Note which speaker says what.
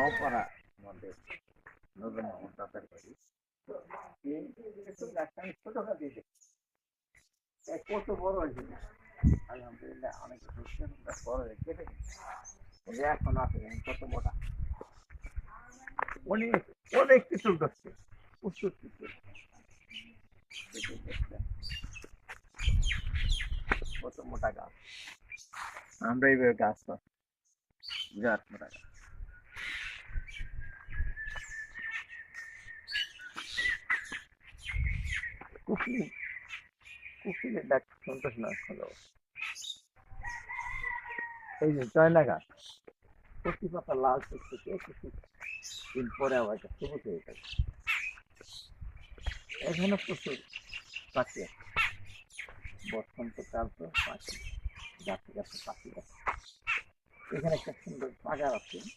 Speaker 1: নৌপাড়া আমাদের নজর মোহাম্মদ দাদার বাড়ি। গাছটা আমি ছোটখাটো দিয়ে দেখছি কত বড় হয়েছে। আলহামদুলিল্লাহ অনেক বড় হয়ে কেটে এখন আছে কত মোটা অনেক অনেক কিছু করছে প্রচুর কিছু কত মোটা গাছ। আমরা এইভাবে গাছ বিরাট মোটা গাছ। কুকিলের ডাক শুনতেছ না? এই যে চয়না গাছ কচি পাতা লাল করতেছে কিছু দিন পরে আবার সবুজ হয়ে যাবে। এখানে প্রচুর পাখি আছে, বসন্তকাল তো পাখি গাছে গাছে পাখি আছে। এখানে একটা সুন্দর বাগান আছে,